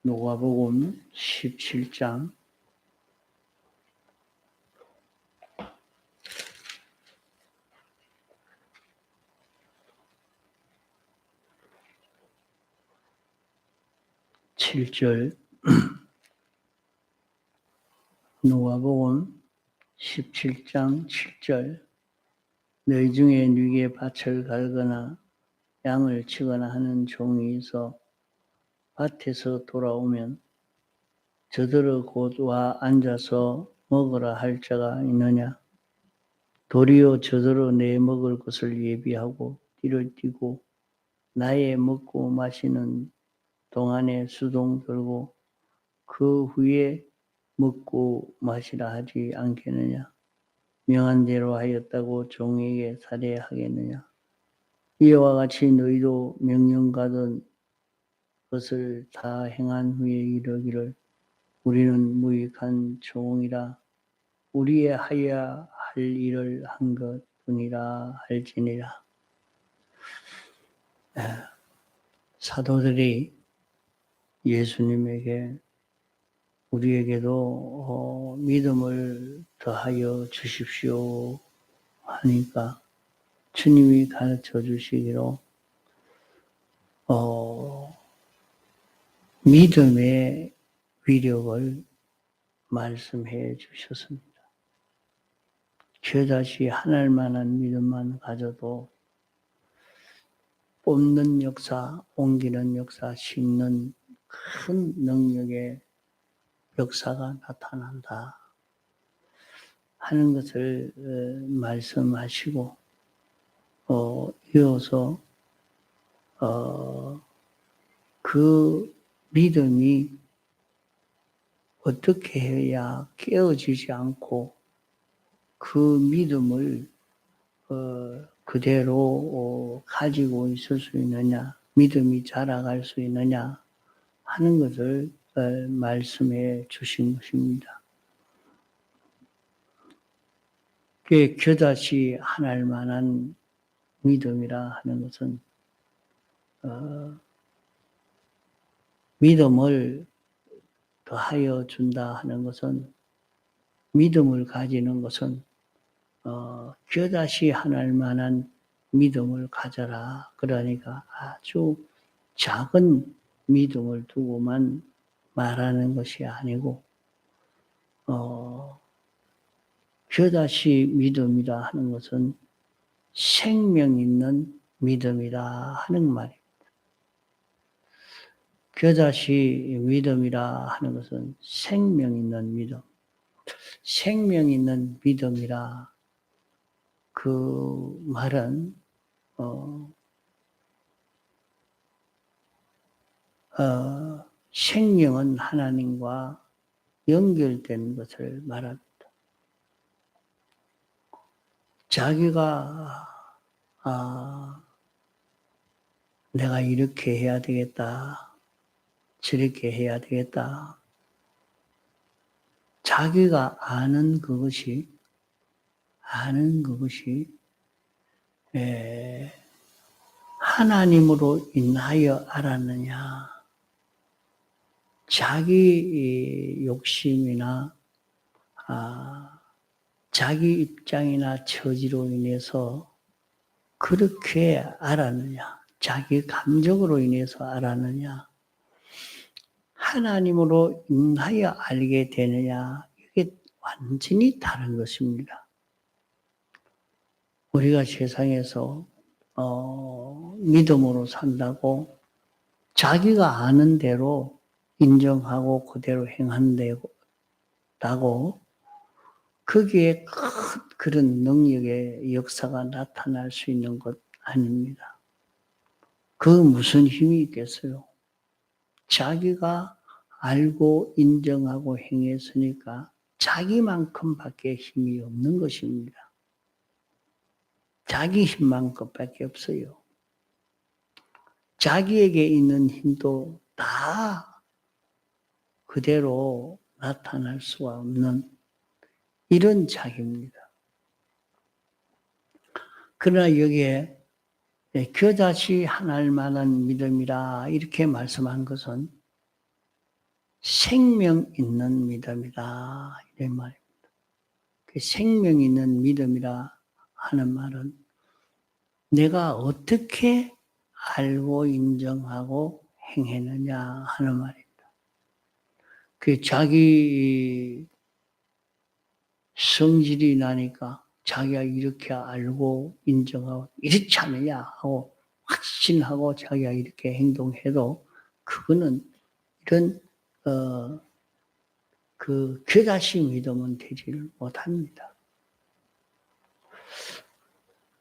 누가복음 17장 7절. 누가복음 17장 7절. 너희 중에 누구의 밭을 갈거나 양을 치거나 하는 종이 있어 밭에서 돌아오면 저들을 곧 와 앉아서 먹으라 할 자가 있느냐? 도리어 저들은 내 먹을 것을 예비하고 띠를 띠고 나의 먹고 마시는 동안에 수동 들고 그 후에 먹고 마시라 하지 않겠느냐? 명한 대로 하였다고 종에게 살해하겠느냐? 이와 같이 너희도 명령받은 것을 다 행한 후에 이르기를 우리는 무익한 종이라 우리의 하여야 할 일을 한 것뿐이라 할지니라. 사도들이 예수님에게 우리에게도 믿음을 더하여 주십시오 하니까 주님이 가르쳐 주시기로 믿음의 위력을 말씀해 주셨습니다. 겨자씨 하늘만한 믿음만 가져도 뽑는 역사, 옮기는 역사, 심는 큰 능력의 역사가 나타난다 하는 것을 말씀하시고 이어서 그 믿음이 어떻게 해야 깨어지지 않고 그 믿음을 그대로 가지고 있을 수 있느냐, 믿음이 자라갈 수 있느냐 하는 것을 말씀해 주신 것입니다. 겨자씨 하나일 만한 믿음이라 하는 것은 믿음을 더하여 준다 하는 것은 믿음을 가지는 것은 겨자씨 하나일 만한 믿음을 가져라. 그러니까 아주 작은 믿음을 두고만 말하는 것이 아니고 겨자씨 믿음이라 하는 것은 생명 있는 믿음이라 하는 말입니다. 겨자씨 믿음이라 하는 것은 생명 있는 믿음, 생명 있는 믿음이라 그 말은 생명은 하나님과 연결된 것을 말합니다. 자기가 내가 이렇게 해야 되겠다, 저렇게 해야 되겠다. 자기가 아는 그것이 하나님으로 인하여 알았느냐? 자기 욕심이나 자기 입장이나 처지로 인해서 그렇게 알았느냐? 자기 감정으로 인해서 알았느냐? 하나님으로 인하여 알게 되느냐? 이게 완전히 다른 것입니다. 우리가 세상에서 믿음으로 산다고 자기가 아는 대로 인정하고 그대로 행한다고 거기에 큰 그런 능력의 역사가 나타날 수 있는 것 아닙니다. 그 무슨 힘이 있겠어요? 자기가 알고 인정하고 행했으니까 자기만큼밖에 힘이 없는 것입니다. 자기 힘만큼밖에 없어요. 자기에게 있는 힘도 다 그대로 나타날 수가 없는 이런 자기입니다. 그러나 여기에 겨자씨 하나일 만한 믿음이라 이렇게 말씀한 것은 생명 있는 믿음이다. 이런 말입니다. 그 생명 있는 믿음이라 하는 말은 내가 어떻게 알고 인정하고 행했느냐 하는 말입니다. 그 자기 성질이 나니까 자기가 이렇게 알고 인정하고 이렇지 않느냐 하고 확신하고 자기가 이렇게 행동해도 그거는 이런 그 겨자씨 믿음은 되지를 못합니다.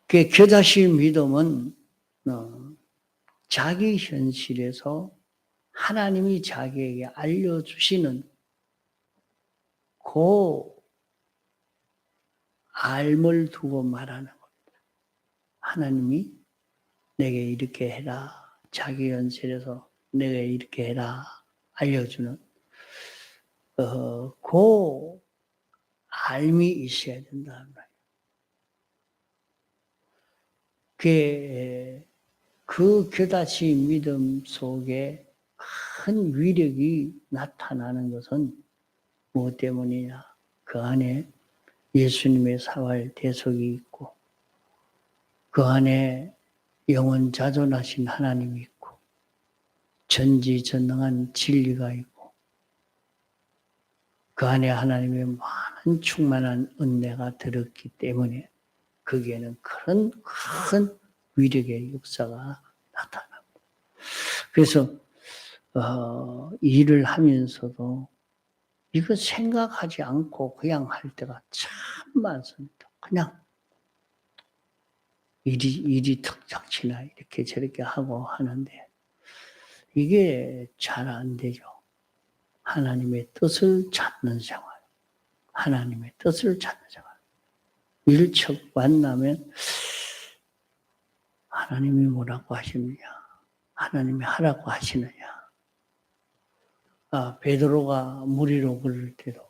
그 겨자씨 믿음은 자기 현실에서 하나님이 자기에게 알려주시는 그 알을 두고 말하는 겁니다. 하나님이 내게 이렇게 해라. 자기 현실에서 내게 이렇게 해라. 알려주는 그 알미 있어야 된다는 거예요. 그 겨자씨 믿음 속에 큰 위력이 나타나는 것은 무엇 때문이냐? 그 안에 예수님의 사활 대속이 있고 그 안에 영원 자존하신 하나님이 있고 전지전능한 진리가 있고 그 안에 하나님의 많은 충만한 은혜가 들었기 때문에 거기에는 큰 위력의 역사가 나타납니다. 그래서 일을 하면서도 이거 생각하지 않고 그냥 할 때가 참 많습니다. 그냥 일이 턱닥치나 이렇게 저렇게 하고 하는데 이게 잘 안 되죠. 하나님의 뜻을 찾는 생활. 하나님의 뜻을 찾는 생활. 일척 만나면 하나님이 뭐라고 하시느냐. 하나님이 하라고 하시느냐. 베드로가 물 위로 걸을 때도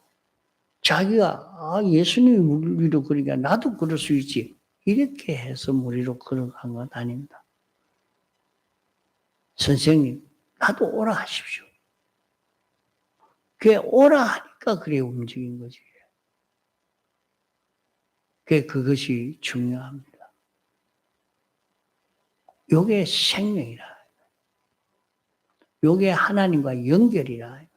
자기가 예수님이 물 위로 걸으니까 나도 걸을 수 있지. 이렇게 해서 물 위로 걸어간 것 아닙니다. 선생님, 나도 오라 하십시오. 그게 오라 하니까 그래 움직인 거지. 그것이 중요합니다. 요게 생명이라. 요게 하나님과 연결이라.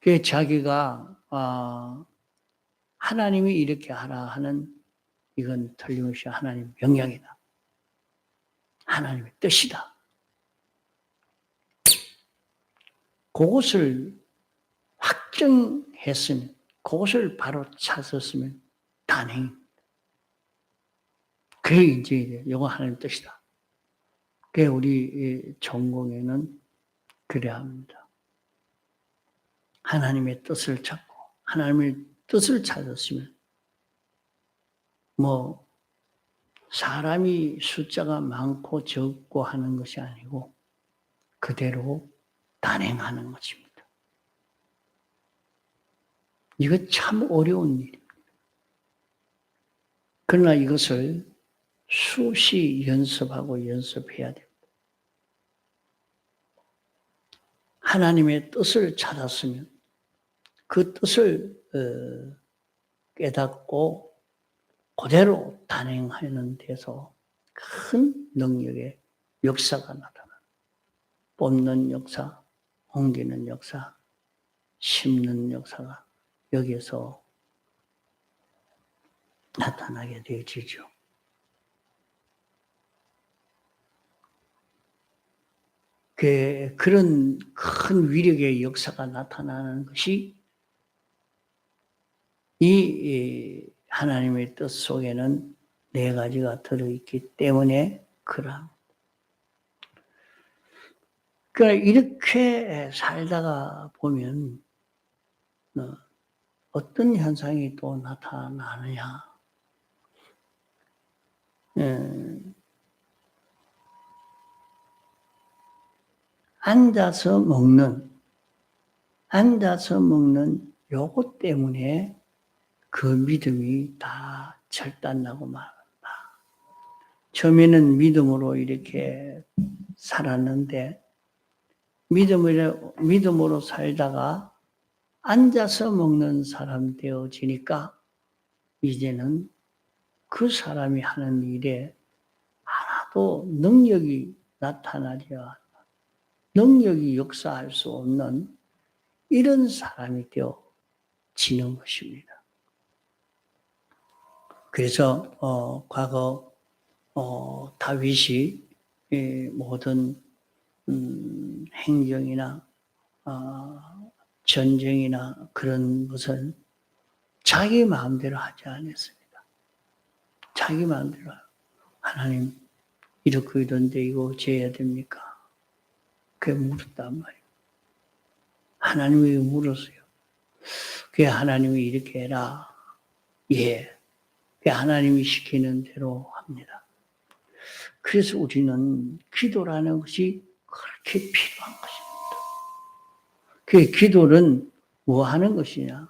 그 자기가 하나님이 이렇게 하라 하는 이건 틀림없이 하나님의 명령이다. 하나님의 뜻이다. 그것을 확정했으면, 그것을 바로 찾았으면 단행입니다. 그게 이제 이거 하나님의 뜻이다. 그게 우리 전공에는 그래야 합니다. 하나님의 뜻을 찾고 하나님의 뜻을 찾았으면 사람이 숫자가 많고 적고 하는 것이 아니고 그대로 단행하는 것입니다. 이거 참 어려운 일입니다. 그러나 이것을 수시 연습하고 연습해야 됩니다. 하나님의 뜻을 찾았으면 그 뜻을 깨닫고 그대로 단행하는 데서 큰 능력의 역사가 나타납니다. 뽑는 역사, 옮기는 역사, 심는 역사가 여기에서 나타나게 되어지죠. 그런 큰 위력의 역사가 나타나는 것이 이 하나님의 뜻 속에는 네 가지가 들어있기 때문에 그러합니다. 그러니까 이렇게 살다가 보면 어떤 현상이 또 나타나느냐. 앉아서 먹는 요것 때문에 그 믿음이 다 절단나고 말한다. 처음에는 믿음으로 이렇게 살았는데, 믿음으로 살다가 앉아서 먹는 사람 되어지니까, 이제는 그 사람이 하는 일에 하나도 능력이 나타나지 않아, 능력이 역사할 수 없는 이런 사람이 되어지는 것입니다. 그래서 과거 다윗이 모든 행정이나 전쟁이나 그런 것을 자기 마음대로 하지 않았습니다. 자기 마음대로. 하나님, 이렇게 이런데 이거 재야 됩니까? 그게 물었단 말이에요. 하나님이 물었어요. 그게 하나님이 이렇게 해라. 예. 그게 하나님이 시키는 대로 합니다. 그래서 우리는 기도라는 것이 그렇게 필요한 것입니다. 그 기도는 뭐 하는 것이냐?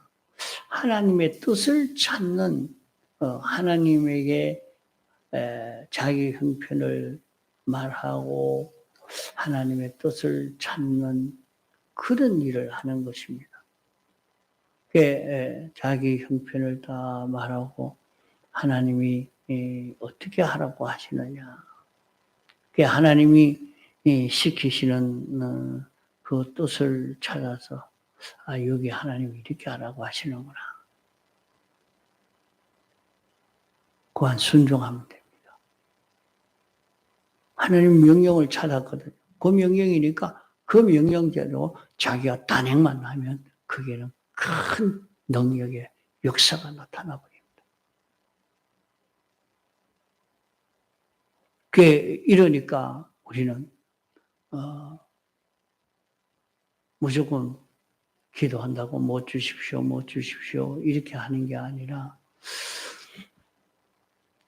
하나님의 뜻을 찾는, 하나님에게 자기 형편을 말하고 하나님의 뜻을 찾는 그런 일을 하는 것입니다. 자기 형편을 다 말하고 하나님이 어떻게 하라고 하시느냐. 하나님이 시키시는 그 뜻을 찾아서 여기 하나님이 이렇게 하라고 하시는구나. 그만 순종하면 됩니다. 하나님 명령을 찾았거든요. 그 명령이니까 그 명령대로 자기가 단행만 하면 그게는 큰 능력의 역사가 나타나 버립니다. 이러니까 우리는 무조건 기도한다고 못 주십시오 이렇게 하는 게 아니라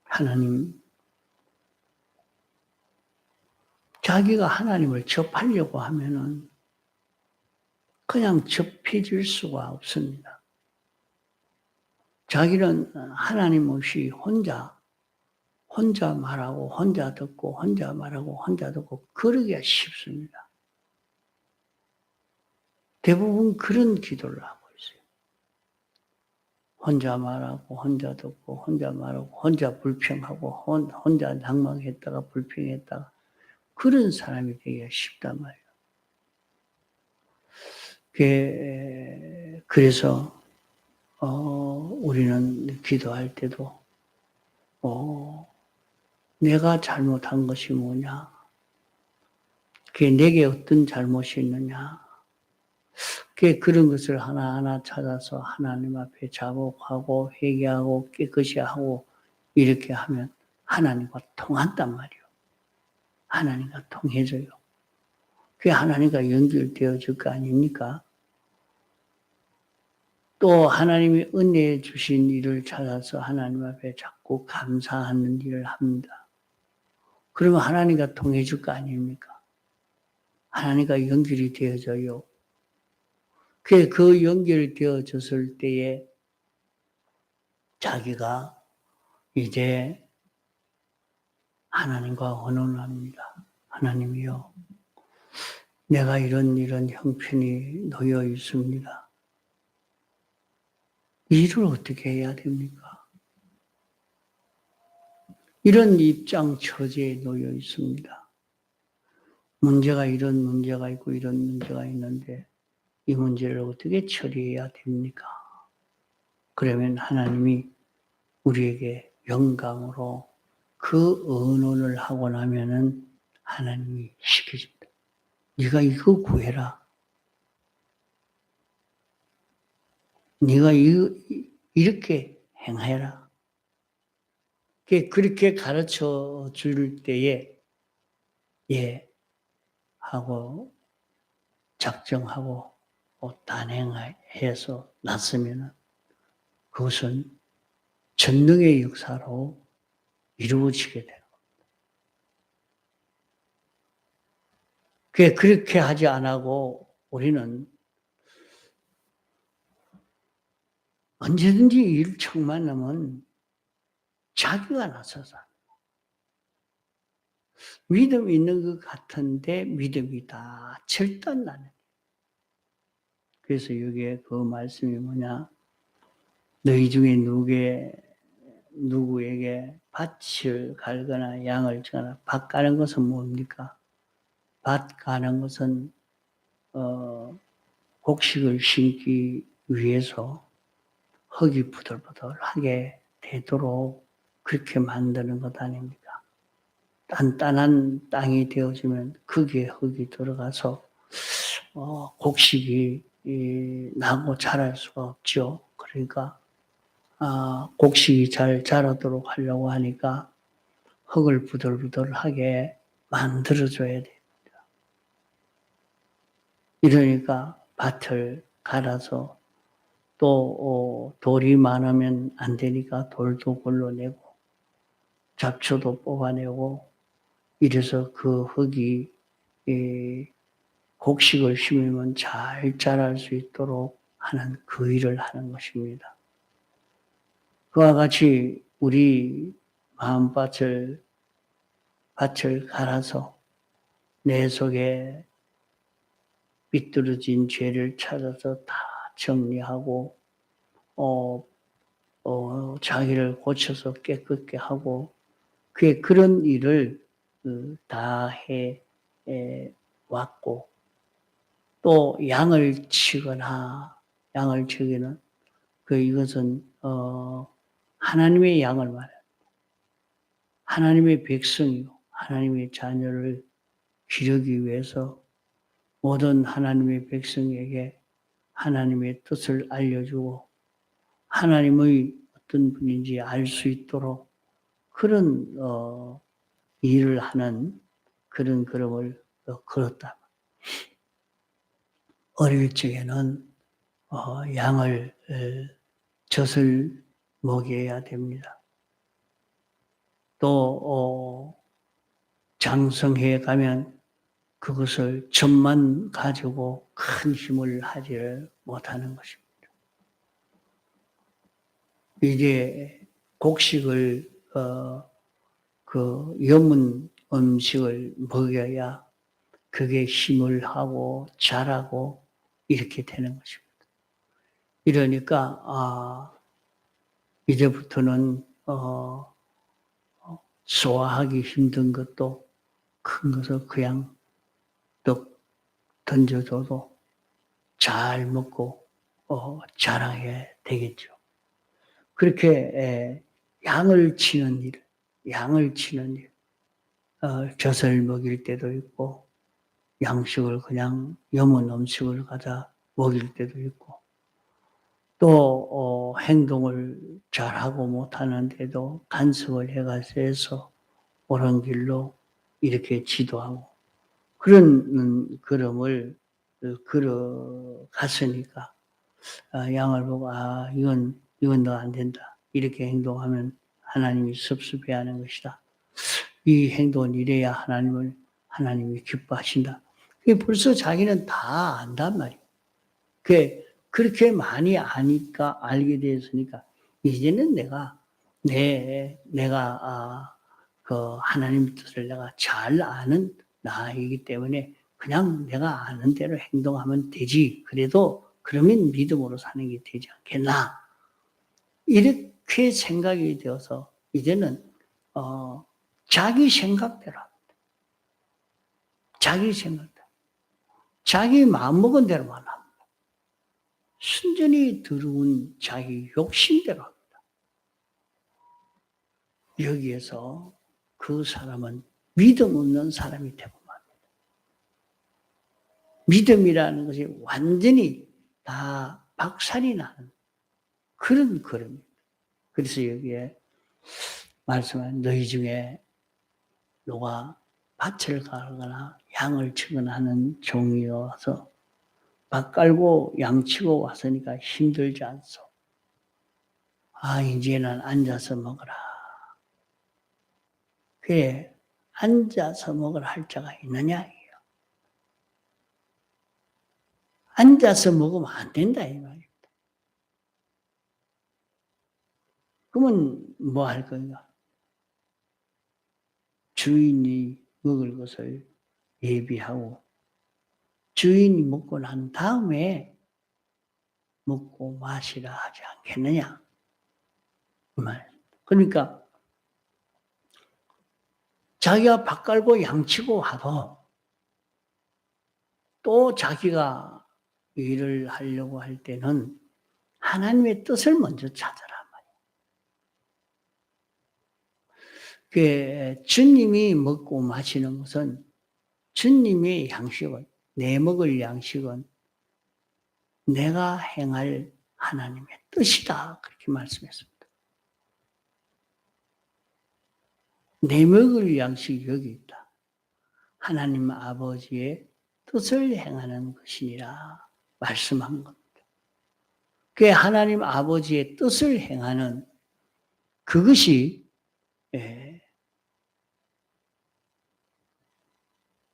하나님, 자기가 하나님을 접하려고 하면은 그냥 접해질 수가 없습니다. 자기는 하나님 없이 혼자 말하고 혼자 듣고 혼자 말하고 혼자 듣고 그러기가 쉽습니다. 대부분 그런 기도를 하고 있어요. 혼자 말하고 혼자 듣고 혼자 말하고 혼자 불평하고 혼자 낭망했다가 불평했다가 그런 사람이 되기가 쉽단 말이에요. 그래서 우리는 기도할 때도 내가 잘못한 것이 뭐냐? 내게 어떤 잘못이 있느냐? 그런 것을 하나하나 찾아서 하나님 앞에 자복하고 회개하고 깨끗이 하고 이렇게 하면 하나님과 통한단 말이에요. 하나님과 통해져요. 그게 하나님과 연결되어질 거 아닙니까? 또 하나님이 은혜해 주신 일을 찾아서 하나님 앞에 자꾸 감사하는 일을 합니다. 그러면 하나님과 통해질 거 아닙니까? 하나님과 연결이 되어져요. 그 연결이 되어졌을 때에 자기가 이제 하나님과 언어를 합니다. 하나님이요, 내가 이런 형편이 놓여 있습니다. 일을 어떻게 해야 됩니까? 이런 입장 처지에 놓여 있습니다. 이런 문제가 있고 이런 문제가 있는데 이 문제를 어떻게 처리해야 됩니까? 그러면 하나님이 우리에게 영감으로 그 언어를 하고 나면은 하나님이 시켜줍니다. 네가 이거 구해라. 네가 이렇게 행해라. 그렇게 가르쳐 줄 때에 하고 작정하고 단행해서 났으면 그것은 전능의 역사로 이루어지게 돼요. 그렇게 하지 않고 우리는 언제든지 일척만 하면 자기가 나서서 믿음이 있는 것 같은데 믿음이 다 절단나는. 그래서 여기에 그 말씀이 뭐냐? 너희 중에 누구에게 밭을 갈거나 양을 치거나 밭 가는 것은 뭡니까? 밭 가는 것은 곡식을 심기 위해서 흙이 부들부들하게 되도록 그렇게 만드는 것 아닙니까? 단단한 땅이 되어지면 거기에 흙이 들어가서 곡식이 나고 자랄 수가 없죠. 그러니까 곡식이 잘 자라도록 하려고 하니까 흙을 부들부들하게 만들어줘야 돼요. 이러니까 밭을 갈아서 또 돌이 많으면 안 되니까 돌도 걸러내고 잡초도 뽑아내고 이래서 그 흙이 곡식을 심으면 잘 자랄 수 있도록 하는 그 일을 하는 것입니다. 그와 같이 우리 마음밭을 갈아서 내 속에 삐뚤어진 죄를 찾아서 다 정리하고 자기를 고쳐서 깨끗게 하고 그런 일을 다 해 왔고 또 양을 치기는 이것은 하나님의 양을 말해요. 하나님의 백성이요, 하나님의 자녀를 기르기 위해서 모든 하나님의 백성에게 하나님의 뜻을 알려주고 하나님의 어떤 분인지 알 수 있도록 그런 일을 하는 그런 걸음을 걸었다. 어릴 적에는 양을 젖을 먹여야 됩니다. 또 장성해 가면 그것을 젖만 가지고 큰 힘을 하지를 못하는 것입니다. 이제 곡식을 염은 음식을 먹여야 그게 힘을 하고 자라고 이렇게 되는 것입니다. 이러니까 이제부터는 소화하기 힘든 것도 큰 것을 그냥 떡 던져줘도 잘 먹고 자라게 되겠죠. 그렇게 양을 치는 일, 젖을 먹일 때도 있고 양식을 그냥 염은 음식을 갖다 먹일 때도 있고 또 행동을 잘하고 못하는데도 간섭을 해서 옳은 길로 이렇게 지도하고 그런 걸음을 걸어갔으니까 양을 보고 이건 너 안 된다 이렇게 행동하면 하나님이 섭섭해하는 것이다. 이 행동은 이래야 하나님이 기뻐하신다. 그게 벌써 자기는 다 안단 말이에요. 그렇게 많이 아니까 알게 되었으니까 이제는 내가 그 하나님 뜻을 내가 잘 아는 나이기 때문에 그냥 내가 아는 대로 행동하면 되지. 그래도 그러면 믿음으로 사는 게 되지 않겠나. 이렇게 생각이 되어서 이제는 자기 생각대로 합니다. 자기 마음먹은 대로만 합니다. 순전히 들어온 자기 욕심대로 합니다. 여기에서 그 사람은 믿음 없는 사람이 되고 맙니다. 믿음이라는 것이 완전히 다 박살이 나는 그런 걸음입니다. 그래서 여기에 말씀한 너희 중에 누가 밭을 갈거나 양을 치거나 하는 종이어서 밭 깔고 양 치고 왔으니까 힘들지 않소. 이제는 앉아서 먹어라. 그래, 앉아서 먹으라 할 자가 있느냐, 이요. 앉아서 먹으면 안 된다, 이 말입니다. 그러면 뭐 할 건가? 주인이 먹을 것을 예비하고 주인이 먹고 난 다음에 먹고 마시라 하지 않겠느냐. 그 말. 그러니까 자기가 밥 깔고 양치고 하도 또 자기가 일을 하려고 할 때는 하나님의 뜻을 먼저 찾아라. 그 주님이 먹고 마시는 것은 주님의 양식은, 내 먹을 양식은 내가 행할 하나님의 뜻이다. 그렇게 말씀했습니다. 내 먹을 양식이 여기 있다. 하나님 아버지의 뜻을 행하는 것이니라 말씀한 겁니다. 그 하나님 아버지의 뜻을 행하는 그것이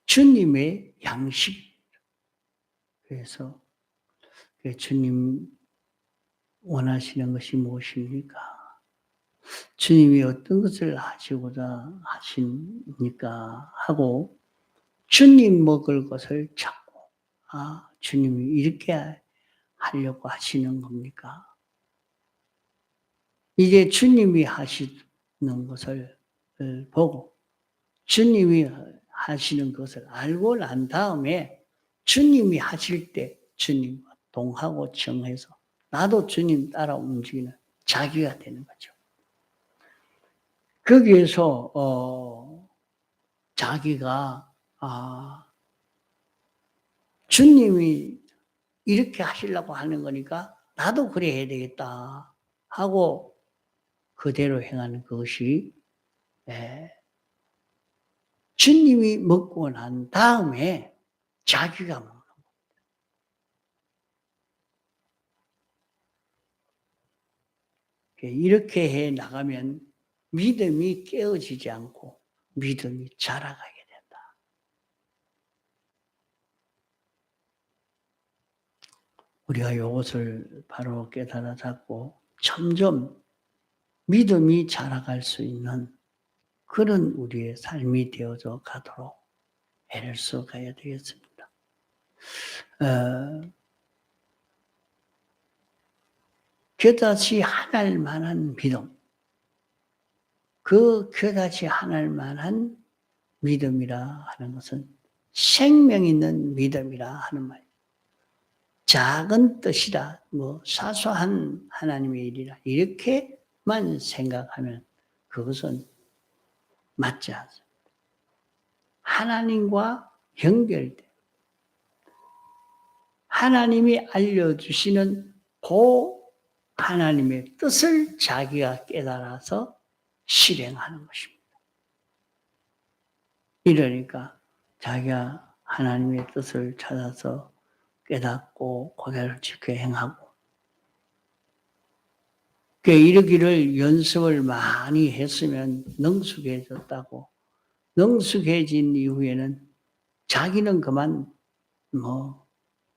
주님의 양식. 그래서 주님 원하시는 것이 무엇입니까? 주님이 어떤 것을 하시고자 하십니까? 하고 주님 먹을 것을 찾고 주님이 이렇게 하려고 하시는 겁니까? 이제 주님이 하시는 것을 보고 주님이 하시는 것을 알고 난 다음에 주님이 하실 때 주님과 동하고 정해서 나도 주님 따라 움직이는 자기가 되는 거죠. 거기에서 자기가 주님이 이렇게 하시려고 하는 거니까 나도 그래 해야 되겠다 하고 그대로 행하는 것이 주님이 먹고 난 다음에 자기가 먹는 겁니다. 이렇게 해 나가면 믿음이 깨어지지 않고 믿음이 자라가게 된다. 우리가 이것을 바로 깨달아 잡고 점점 믿음이 자라갈 수 있는 그런 우리의 삶이 되어져 가도록 애를 써 가야 되겠습니다. 겨자씨 하날 만한 믿음, 그 겨자씨 하날 만한 믿음이라 하는 것은 생명 있는 믿음이라 하는 말. 작은 뜻이라, 사소한 하나님의 일이라 이렇게만 생각하면 그것은 맞지 않습니다. 하나님과 연결돼 하나님이 알려주시는 그 하나님의 뜻을 자기가 깨달아서 실행하는 것입니다. 이러니까 자기가 하나님의 뜻을 찾아서 깨닫고 그대로 지켜 행하고 이러기를 연습을 많이 했으면 능숙해졌다고 능숙해진 이후에는 자기는 그만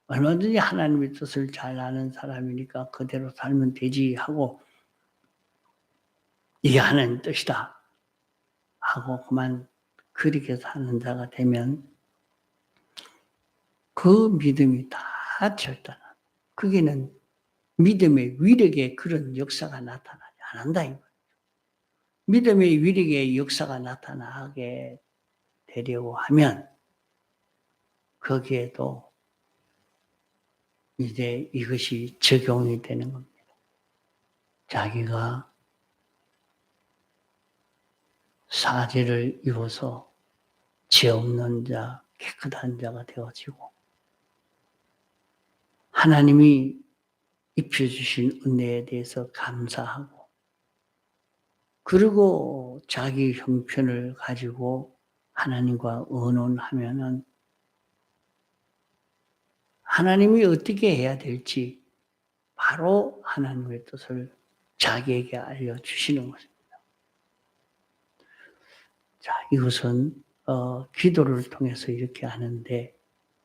얼마든지 하나님의 뜻을 잘 아는 사람이니까 그대로 살면 되지 하고 이게 하나님 뜻이다 하고 그만 그렇게 사는 자가 되면 그 믿음이 다 절단한 그게는 믿음의 위력에 그런 역사가 나타나지 않는다. 믿음의 위력의 역사가 나타나게 되려고 하면 거기에도 이제 이것이 적용이 되는 겁니다. 자기가 사죄를 입어서 죄 없는 자, 깨끗한 자가 되어지고 하나님이 입혀주신 은혜에 대해서 감사하고 그리고 자기 형편을 가지고 하나님과 의논하면은 하나님이 어떻게 해야 될지 바로 하나님의 뜻을 자기에게 알려주시는 것입니다. 자, 이것은 기도를 통해서 이렇게 하는데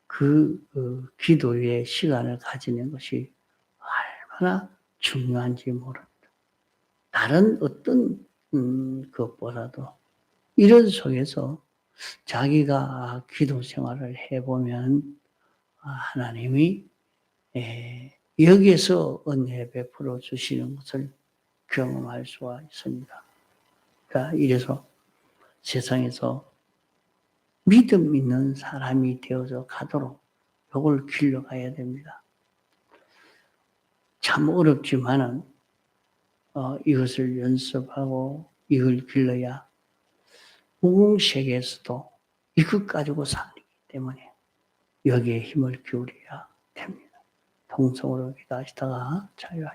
그 기도의 시간을 가지는 것이 얼마나 중요한지 모릅니다. 다른 어떤 것보다도 이런 속에서 자기가 기도 생활을 해보면 하나님이 여기에서 은혜 베풀어 주시는 것을 경험할 수가 있습니다. 그러니까 이래서 세상에서 믿음 있는 사람이 되어서 가도록 이걸 길러가야 됩니다. 참 어렵지만은 이것을 연습하고 이걸 길러야 무궁세계에서도 이것 가지고 살기 때문에 여기에 힘을 기울여야 됩니다. 통성으로 기도하시다가 자유하십시오.